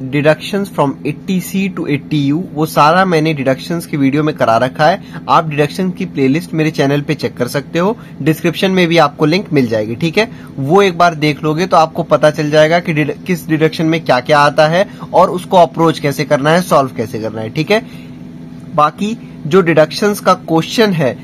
Deductions from 80C to 80U, वो सारा मैंने डिडक्शंस की वीडियो में करा रखा है। आप डिडक्शन की प्लेलिस्ट मेरे चैनल पे चेक कर सकते हो, डिस्क्रिप्शन में भी आपको लिंक मिल जाएगी, ठीक है। वो एक बार देख लोगे तो आपको पता चल जाएगा कि किस डिडक्शन में क्या क्या आता है और उसको अप्रोच कैसे करना है, सॉल्व कैसे करना है, ठीक है। बाकी जो डिडक्शंस का क्वेश्चन है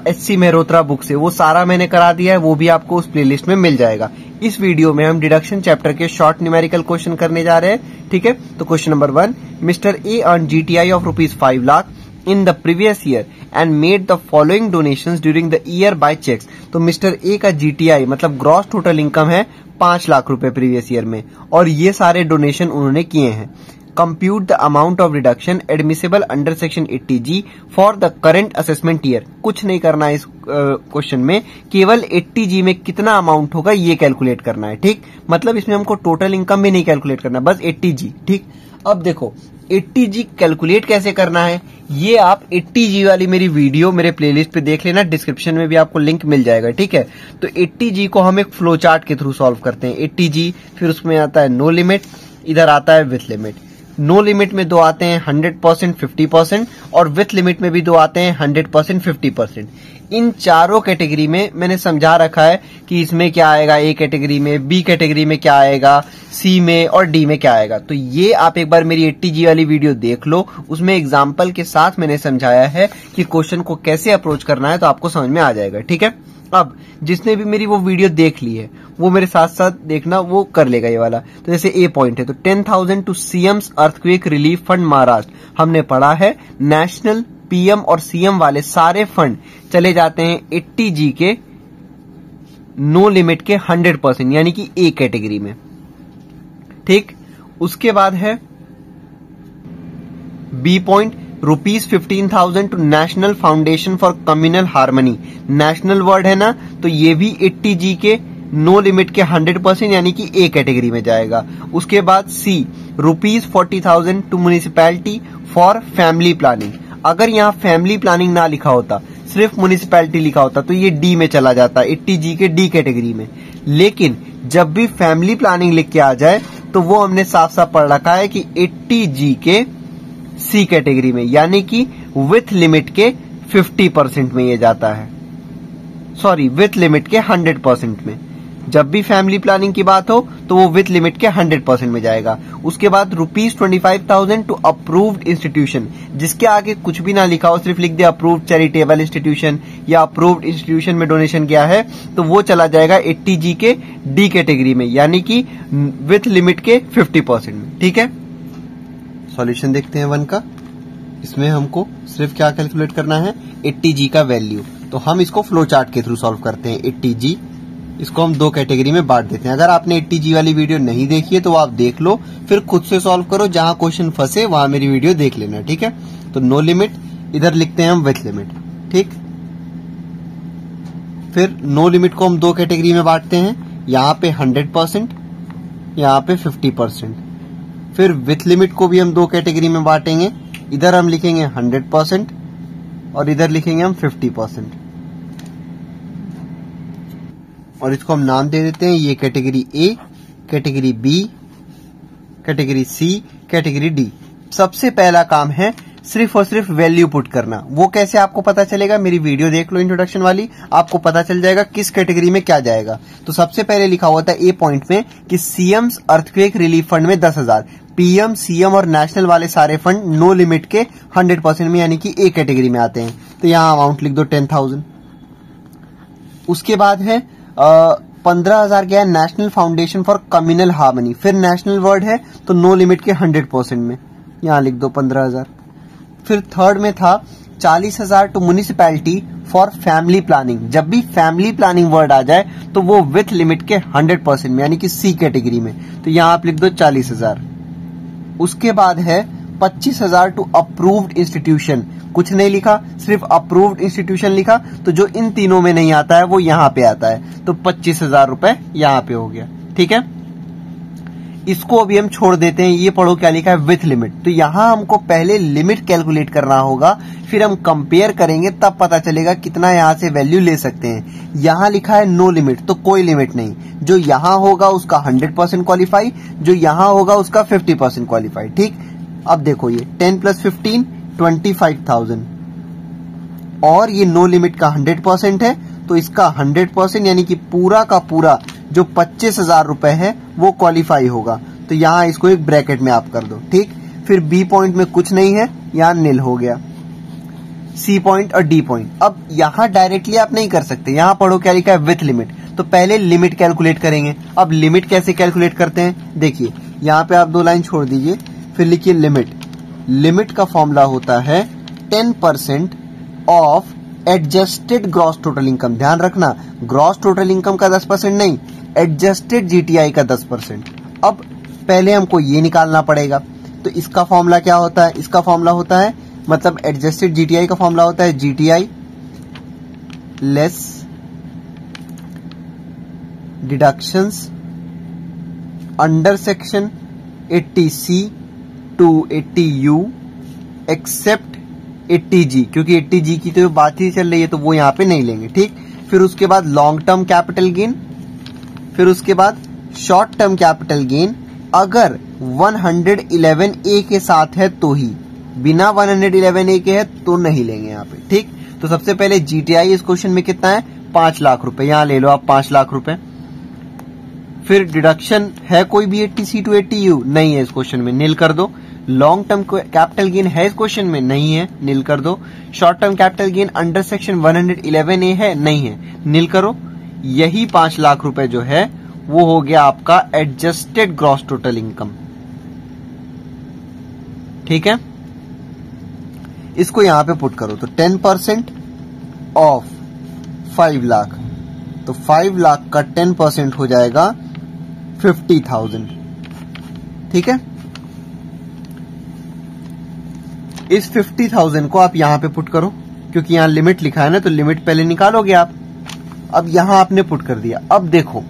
SC मेहरोत्रा बुक से, वो सारा मैंने करा दिया है, वो भी आपको उस प्लेलिस्ट में मिल जाएगा। इस वीडियो में हम डिडक्शन चैप्टर के शॉर्ट न्यूमेरिकल क्वेश्चन करने जा रहे हैं, ठीक है। तो question number 1, mister A earn GTI of ₹5 lakh in the previous year and made the following donations during the year by cheques. तो मिस्टर ए का GTI मतलब ग्रॉस टोटल इनकम है 5 लाख रुपए प्रीवियस ईयर में, और ये सारे डोनेशन उन्होंने किए हैं। Compute the amount of reduction admissible under section 80G for the current assessment year. कुछ नहीं करना है इस क्वेश्चन में, केवल 80G में कितना अमाउंट होगा ये कैलकुलेट करना है, ठीक। मतलब इसमें हमको टोटल इनकम भी नहीं कैलकुलेट करना, बस 80G, ठीक। अब देखो 80G कैलकुलेट कैसे करना है, ये आप 80G वाली मेरी वीडियो मेरे प्लेलिस्ट पे देख लेना, डिस्क्रिप्शन में भी आपको लिंक मिल जाएगा, ठीक है। तो 80G को हम एक फ्लो चार्ट के थ्रू सॉल्व करते हैं। 80G फिर उसमें आता है नो लिमिट, इधर आता है विथ लिमिट। नो लिमिट में दो आते हैं 100%, 50%, और विथ लिमिट में भी दो आते हैं 100%, 50%। इन चारों कैटेगरी में मैंने समझा रखा है कि इसमें क्या आएगा, ए कैटेगरी में, बी कैटेगरी में क्या आएगा, सी में और डी में क्या आएगा। तो ये आप एक बार मेरी 80G वाली वीडियो देख लो, उसमें एग्जाम्पल के साथ मैंने समझाया है कि क्वेश्चन को कैसे अप्रोच करना है, तो आपको समझ में आ जाएगा, ठीक है। अब जिसने भी मेरी वो वीडियो देख ली है वो मेरे साथ साथ देखना, वो कर लेगा ये वाला। तो जैसे ए पॉइंट है, तो 10,000 to CM's earthquake relief fund Maharashtra, हमने पढ़ा है नेशनल, PM और CM वाले सारे फंड चले जाते हैं 80G के नो लिमिट के 100%, यानी कि ए कैटेगरी में, ठीक। उसके बाद है B point, ₹15,000 to national foundation for communal harmony. National word है ना, तो ये भी 80G के नो लिमिट के 100%, यानी कि ए कैटेगरी में जाएगा। उसके बाद C, ₹40,000 to municipality for family planning. अगर यहाँ फैमिली प्लानिंग ना लिखा होता, सिर्फ म्युनिसिपैलिटी लिखा होता, तो ये डी में चला जाता, 80G के डी कैटेगरी में। लेकिन जब भी फैमिली प्लानिंग लिख के आ जाए तो वो हमने साफ साफ पढ़ रखा है कि 80G के सी कैटेगरी में, यानी कि विथ लिमिट के 50% में ये जाता है, सॉरी विथ लिमिट के 100% में। जब भी फैमिली प्लानिंग की बात हो तो वो विथ लिमिट के 100% में जाएगा। उसके बाद ₹25,000 टू अप्रूव्ड इंस्टीट्यूशन, जिसके आगे कुछ भी ना लिखा हो, सिर्फ लिख दे अप्रूव्ड चैरिटेबल इंस्टीट्यूशन या अप्रूव्ड इंस्टीट्यूशन में डोनेशन किया है, तो वो चला जाएगा 80G के डी कैटेगरी में, यानी कि विथ लिमिट के 50% में, ठीक है। सॉल्यूशन देखते हैं 1 का। इसमें हमको सिर्फ क्या कैलकुलेट करना है, 80G का वैल्यू। तो हम इसको फ्लो चार्ट के थ्रू सॉल्व करते हैं। 80G इसको हम 2 कैटेगरी में बांट देते हैं। अगर आपने 80G वाली वीडियो नहीं देखी है तो आप देख लो, फिर खुद से सॉल्व करो, जहां क्वेश्चन फंसे वहां मेरी वीडियो देख लेना, ठीक है। तो नो लिमिट, इधर लिखते हैं हम विथ लिमिट, ठीक। फिर नो लिमिट को हम 2 कैटेगरी में बांटते हैं, यहाँ पे 100%, यहाँ पे 50%। फिर विथ लिमिट को भी हम 2 कैटेगरी में बांटेंगे, इधर हम लिखेंगे 100% और इधर लिखेंगे हम 50%, और इसको हम नाम दे देते हैं, ये category A, category B, category C, category D. सबसे पहला काम है सिर्फ और सिर्फ वैल्यू पुट करना। वो कैसे आपको पता चलेगा, मेरी वीडियो देख लो इंट्रोडक्शन वाली, आपको पता चल जाएगा किस कैटेगरी में क्या जाएगा। तो सबसे पहले लिखा हुआ था ए पॉइंट में कि CM's अर्थक्वेक रिलीफ फंड में 10,000, PM, CM और नेशनल वाले सारे फंड नो लिमिट के 100% में, यानी कि ए कैटेगरी में आते हैं। तो यहाँ अमाउंट लिख दो 10,000। उसके बाद है 15,000 क्या है, national foundation for communal harmony. फिर नेशनल वर्ड है तो नो लिमिट के 100% में, यहाँ लिख दो 15,000। फिर थर्ड में था 40,000 to municipality for family planning. जब भी फैमिली प्लानिंग वर्ड आ जाए तो वो विथ लिमिट के 100% में, यानी कि सी कैटेगरी में, तो यहाँ आप लिख दो 40,000। उसके बाद है 25,000 टू अप्रूव्ड इंस्टीट्यूशन। कुछ नहीं लिखा, सिर्फ अप्रूव्ड इंस्टीट्यूशन लिखा, तो जो इन तीनों में नहीं आता है वो यहाँ पे आता है, तो 25,000 रुपए यहाँ पे हो गया, ठीक है। इसको अभी हम छोड़ देते हैं। ये पढ़ो क्या लिखा है, विथ लिमिट। तो यहां हमको पहले लिमिट कैलकुलेट करना होगा, फिर हम कंपेयर करेंगे, तब पता चलेगा कितना यहां से वैल्यू ले सकते हैं। यहां लिखा है नो लिमिट, तो कोई लिमिट नहीं। जो यहां होगा उसका 100% क्वालिफाई, जो यहां होगा उसका 50% क्वालिफाई। ठीक, अब देखो ये 10 + 15 25,000 और ये नो लिमिट का 100% है, तो इसका 100% यानी कि पूरा का पूरा जो 25,000 रुपए है वो क्वालिफाई होगा। तो यहां इसको एक ब्रैकेट में आप कर दो। ठीक, फिर बी पॉइंट में कुछ नहीं है, यहां नील हो गया। सी पॉइंट और डी पॉइंट, अब यहां डायरेक्टली आप नहीं कर सकते, यहां पढ़ो क्या लिखा है, विथ लिमिट। तो पहले लिमिट कैलकुलेट करेंगे। अब लिमिट कैसे कैलकुलेट करते हैं, देखिए यहां पे आप 2 लाइन छोड़ दीजिए, फिर लिखिए लिमिट। लिमिट का फॉर्मूला होता है 10% of adjusted gross total income. ध्यान रखना, ग्रॉस टोटल इनकम का 10% नहीं, एडजस्टेड जीटीआई का 10%। अब पहले हमको ये निकालना पड़ेगा। तो इसका फॉर्मूला क्या होता है, इसका फॉर्मूला होता है, मतलब एडजस्टेड जीटीआई का फॉर्मूला होता है GTI less deductions under section 80C to 80U except 80G, क्योंकि 80G की तो बात ही चल रही है तो वो यहां पे नहीं लेंगे। ठीक, फिर उसके बाद लॉन्ग टर्म कैपिटल गेन, फिर उसके बाद शॉर्ट टर्म कैपिटल गेन अगर 111A के साथ है तो ही, बिना 111A के है तो नहीं लेंगे यहाँ पे। ठीक, तो सबसे पहले जीटीआई इस क्वेश्चन में कितना है, 5 लाख रुपए, यहां ले लो आप 5 लाख रुपए। फिर डिडक्शन है कोई भी 80C to 80U नहीं है इस क्वेश्चन में, नील कर दो। लॉन्ग टर्म कैपिटल गेन है इस क्वेश्चन में, नहीं है, नील कर दो। Short term capital gain under section 111A है, नहीं है, नील करो। यही 5 लाख रुपए जो है वो हो गया आपका एडजस्टेड ग्रॉस टोटल इनकम। ठीक है, इसको यहां पे पुट करो, तो 10% ऑफ 5 लाख, तो 5 लाख का 10% हो जाएगा 50,000। ठीक है, इस 50,000 को आप यहां पे पुट करो, क्योंकि यहां लिमिट लिखा है ना, तो लिमिट पहले निकालोगे आप। अब यहां आपने पुट कर दिया। अब देखो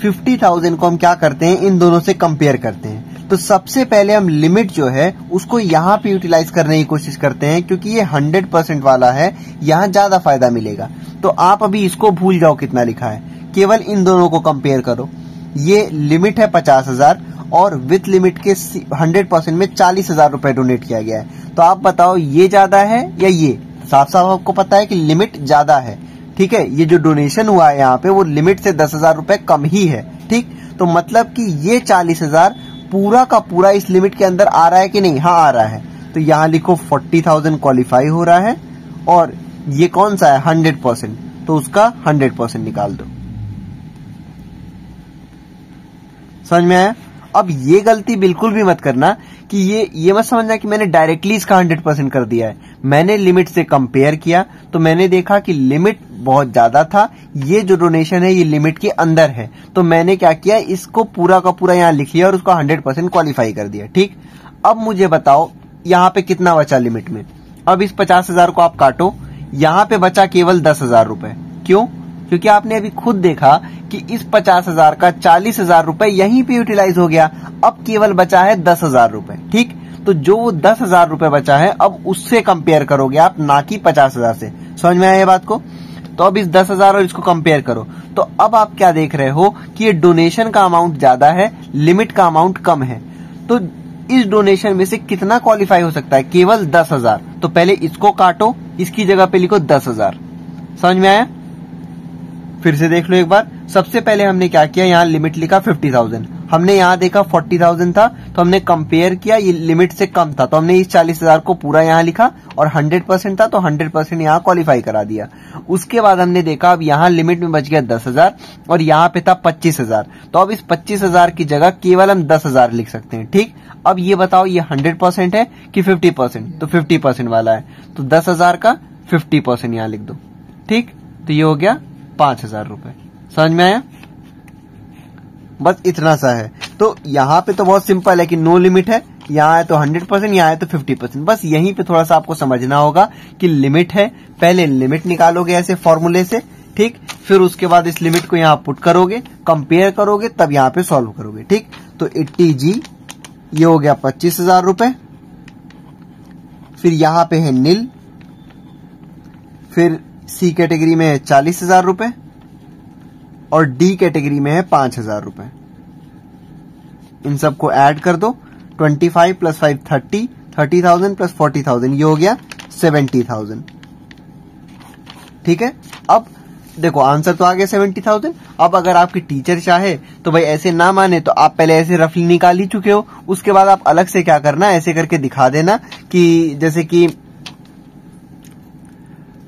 50,000 को हम क्या करते हैं, इन दोनों से कंपेयर करते हैं। तो सबसे पहले हम लिमिट जो है उसको यहां पे यूटिलाइज करने की कोशिश करते हैं, क्योंकि ये 100% वाला है, यहां ज्यादा फायदा मिलेगा। तो आप अभी इसको भूल जाओ कितना लिखा है, केवल इन दोनों को कंपेयर करो। ये लिमिट है 50,000 और विथ लिमिट के 100% में 40,000 रुपए डोनेट किया गया है। तो आप बताओ ये ज्यादा है या ये? साफ साफ आपको पता है कि लिमिट ज्यादा है। ठीक है, ये जो डोनेशन हुआ है यहाँ पे वो लिमिट से 10,000 रुपए कम ही है। ठीक, तो मतलब कि ये 40,000 पूरा का पूरा इस लिमिट के अंदर आ रहा है कि नहीं? हाँ आ रहा है। तो यहां लिखो 40,000 क्वालिफाई हो रहा है, और ये कौन सा है 100%, तो उसका 100% निकाल दो। समझ में आया? अब ये गलती बिल्कुल भी मत करना कि ये मत समझना कि मैंने डायरेक्टली इसका 100% कर दिया है। मैंने लिमिट से कंपेयर किया तो मैंने देखा कि लिमिट बहुत ज्यादा था, ये जो डोनेशन है ये लिमिट के अंदर है, तो मैंने क्या किया, इसको पूरा का पूरा यहां लिख लिया और उसको 100% क्वालिफाई कर दिया। ठीक, अब मुझे बताओ यहां पे कितना बचा लिमिट में। अब इस 50,000 को आप काटो, यहां पे बचा केवल 10,000 रुपए। क्यों? क्योंकि आपने अभी खुद देखा कि इस 50,000 का 40,000 रुपए यहीं पे यूटिलाइज हो गया, अब केवल बचा है 10,000 रुपए। ठीक, तो जो 10,000 रुपए बचा है अब उससे कंपेयर करोगे आप, ना कि 50,000 से। समझ में आया ये बात को? तो अब इस 10,000 और इसको कंपेयर करो, तो अब आप क्या देख रहे हो कि ये डोनेशन का अमाउंट ज्यादा है, लिमिट का अमाउंट कम है। तो इस डोनेशन में से कितना क्वालिफाई हो सकता है? केवल 10,000। तो पहले इसको काटो, इसकी जगह पे लिखो 10,000। समझ में आया? फिर से देख लो एक बार। सबसे पहले हमने क्या किया, यहाँ लिमिट लिखा 50,000, हमने यहाँ देखा 40,000 था, तो हमने कंपेयर किया, ये लिमिट से कम था, तो हमने इस 40,000 को पूरा यहाँ लिखा, और 100% था तो 100% यहाँ क्वालिफाई करा दिया। उसके बाद हमने देखा अब यहाँ लिमिट में बच गया 10,000 और यहाँ पे था 25,000, तो अब इस 25,000 की जगह केवल हम 10,000 लिख सकते हैं। ठीक, अब ये बताओ ये 100% है कि 50%? तो 50% वाला है, तो 10,000 का 50% यहाँ लिख दो। ठीक, तो ये हो गया 5,000 रुपए। समझ में आया? बस इतना सा है। तो यहाँ पे तो बहुत सिंपल है कि नो लिमिट है, यहाँ है तो 100%, यहाँ है तो 50%। बस यहीं पे थोड़ा सा आपको समझना होगा कि लिमिट है, पहले लिमिट निकालोगे ऐसे फॉर्मूले से, ठीक। फिर उसके बाद इस लिमिट को यहाँ पुट करोगे, कंपेयर करोगे, तब यहाँ पे सॉल्व करोगे, ठीक। तो 80G ये हो गया 25,000 रुपए। फिर यहां पे है नील, फिर सी कैटेगरी में है 40,000 रुपए और डी कैटेगरी में है 5,000 रुपए। इन सबको ऐड कर दो, 25 प्लस 5 30, 30,000 प्लस 40,000 ये हो गया 70,000, ठीक है। अब देखो आंसर तो आ गया 70,000। अब अगर आपकी टीचर चाहे तो भाई ऐसे ना माने तो आप पहले ऐसे रफली निकाल ही चुके हो, उसके बाद आप अलग से क्या करना, ऐसे करके दिखा देना कि जैसे कि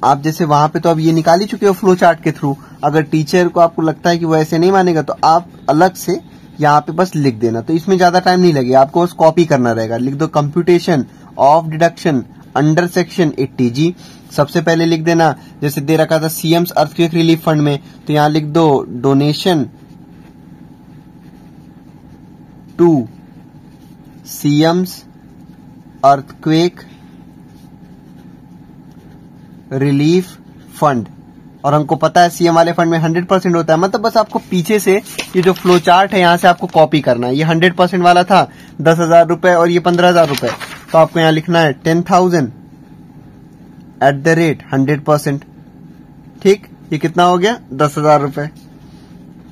आप जैसे वहां पे तो अब ये निकाल ही चुके हो फ्लो चार्ट के थ्रू। अगर टीचर को आपको लगता है कि वो ऐसे नहीं मानेगा तो आप अलग से यहाँ पे बस लिख देना, तो इसमें ज्यादा टाइम नहीं लगेगा, आपको बस कॉपी करना रहेगा। लिख दो computation of deduction under section 80G। सबसे पहले लिख देना, जैसे दे रखा था सीएम्स अर्थक्वेक रिलीफ फंड में, तो यहां लिख दो donation to CM's earthquake relief fund. और हमको पता है सीएम वाले फंड में 100% होता है, मतलब बस आपको पीछे से ये जो फ्लो चार्ट है यहां से आपको कॉपी करना है। ये 100% वाला था 10,000 रुपए और ये 15,000 रुपए, तो आपको यहां लिखना है 10,000 एट द रेट 100%, ठीक। ये कितना हो गया 10,000 रुपए।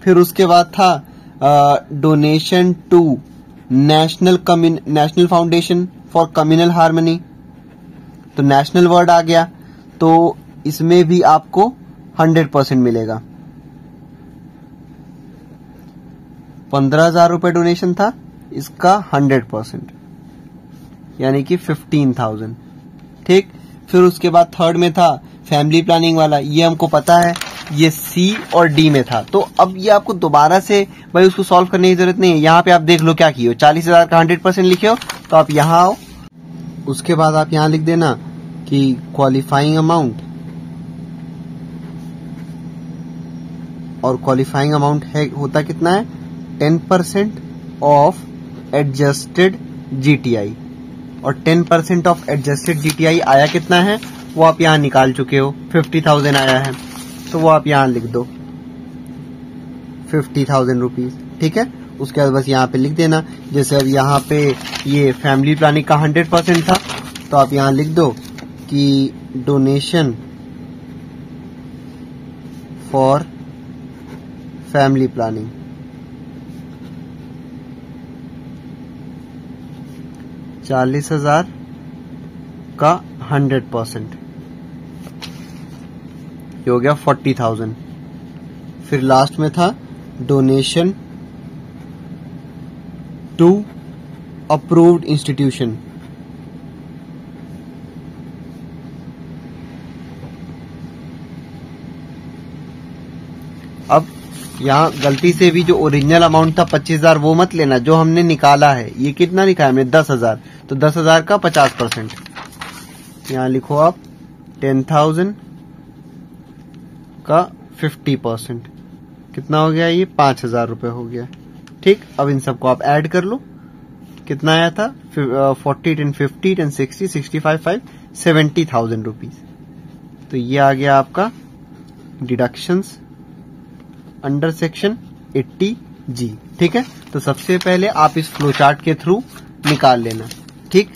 फिर उसके बाद था donation to national foundation for communal harmony, तो नेशनल वर्ड आ गया, तो इसमें भी आपको 100% मिलेगा। 15,000 रुपए डोनेशन था, इसका 100% यानी कि 15,000, ठीक। फिर उसके बाद थर्ड में था फैमिली प्लानिंग वाला, ये हमको पता है ये सी और डी में था, तो अब ये आपको दोबारा से भाई उसको सॉल्व करने की जरूरत नहीं है। यहाँ पे आप देख लो क्या किए हो, 40,000 का 100% लिखे हो, तो आप यहाँ आओ, उसके बाद आप यहाँ लिख देना कि क्वालिफाइंग अमाउंट, और क्वालिफाइंग अमाउंट है होता कितना है 10% ऑफ एडजस्टेड जीटीआई, और 10% ऑफ एडजस्टेड जीटीआई आया कितना है वो आप यहाँ निकाल चुके हो, 50,000 आया है, तो वो आप यहाँ लिख दो 50,000 रुपीज, ठीक है। उसके बाद बस यहाँ पे लिख देना, जैसे अब यहाँ पे ये फैमिली प्लानिंग का 100% था, तो आप यहाँ लिख दो कि डोनेशन फॉर फैमिली प्लानिंग 40,000 का 100% ये हो गया 40,000। फिर लास्ट में था डोनेशन टू अप्रूव्ड इंस्टीट्यूशन, अब यहाँ गलती से भी जो ओरिजिनल अमाउंट था 25,000 वो मत लेना, जो हमने निकाला है ये कितना लिखा है हमने 10,000, तो 10,000 का 50%, यहाँ लिखो आप 10,000 का 50%, कितना हो गया ये 5,000 रुपए हो गया, ठीक। अब इन सबको आप ऐड कर लो, कितना आया था 40, 10, 50, 10, 60, 65, 5, 70,000 रुपीज। तो ये आ गया आपका डिडक्शंस अंडर सेक्शन 80G, ठीक है। तो सबसे पहले आप इस फ्लो चार्ट के थ्रू निकाल लेना, ठीक।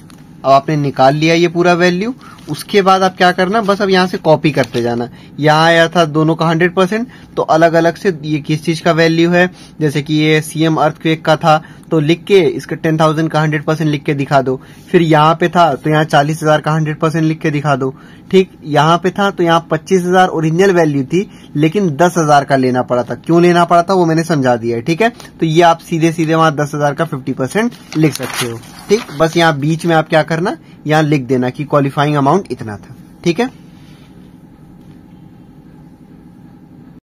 अब आपने निकाल लिया ये पूरा वैल्यू, उसके बाद आप क्या करना, बस अब यहाँ से कॉपी करते जाना। यहाँ आया था दोनों का 100%, तो अलग अलग से ये किस चीज का वैल्यू है, जैसे कि ये सीएम अर्थक्वेक का था तो लिख के इसका 10,000 का 100% लिख के दिखा दो। फिर यहाँ पे था तो यहाँ 40,000 का 100% लिख के दिखा दो, ठीक। यहाँ पे था तो यहाँ 25,000 ओरिजिनल वैल्यू थी, लेकिन 10,000 का लेना पड़ा था। क्यों लेना पड़ा था वो मैंने समझा दिया है, ठीक है। तो ये आप सीधे सीधे वहां 10,000 का 50% लिख सकते हो, ठीक। बस यहाँ बीच में आप क्या करना, यहाँ लिख देना कि क्वालिफाइंग अमाउंट इतना था, ठीक है।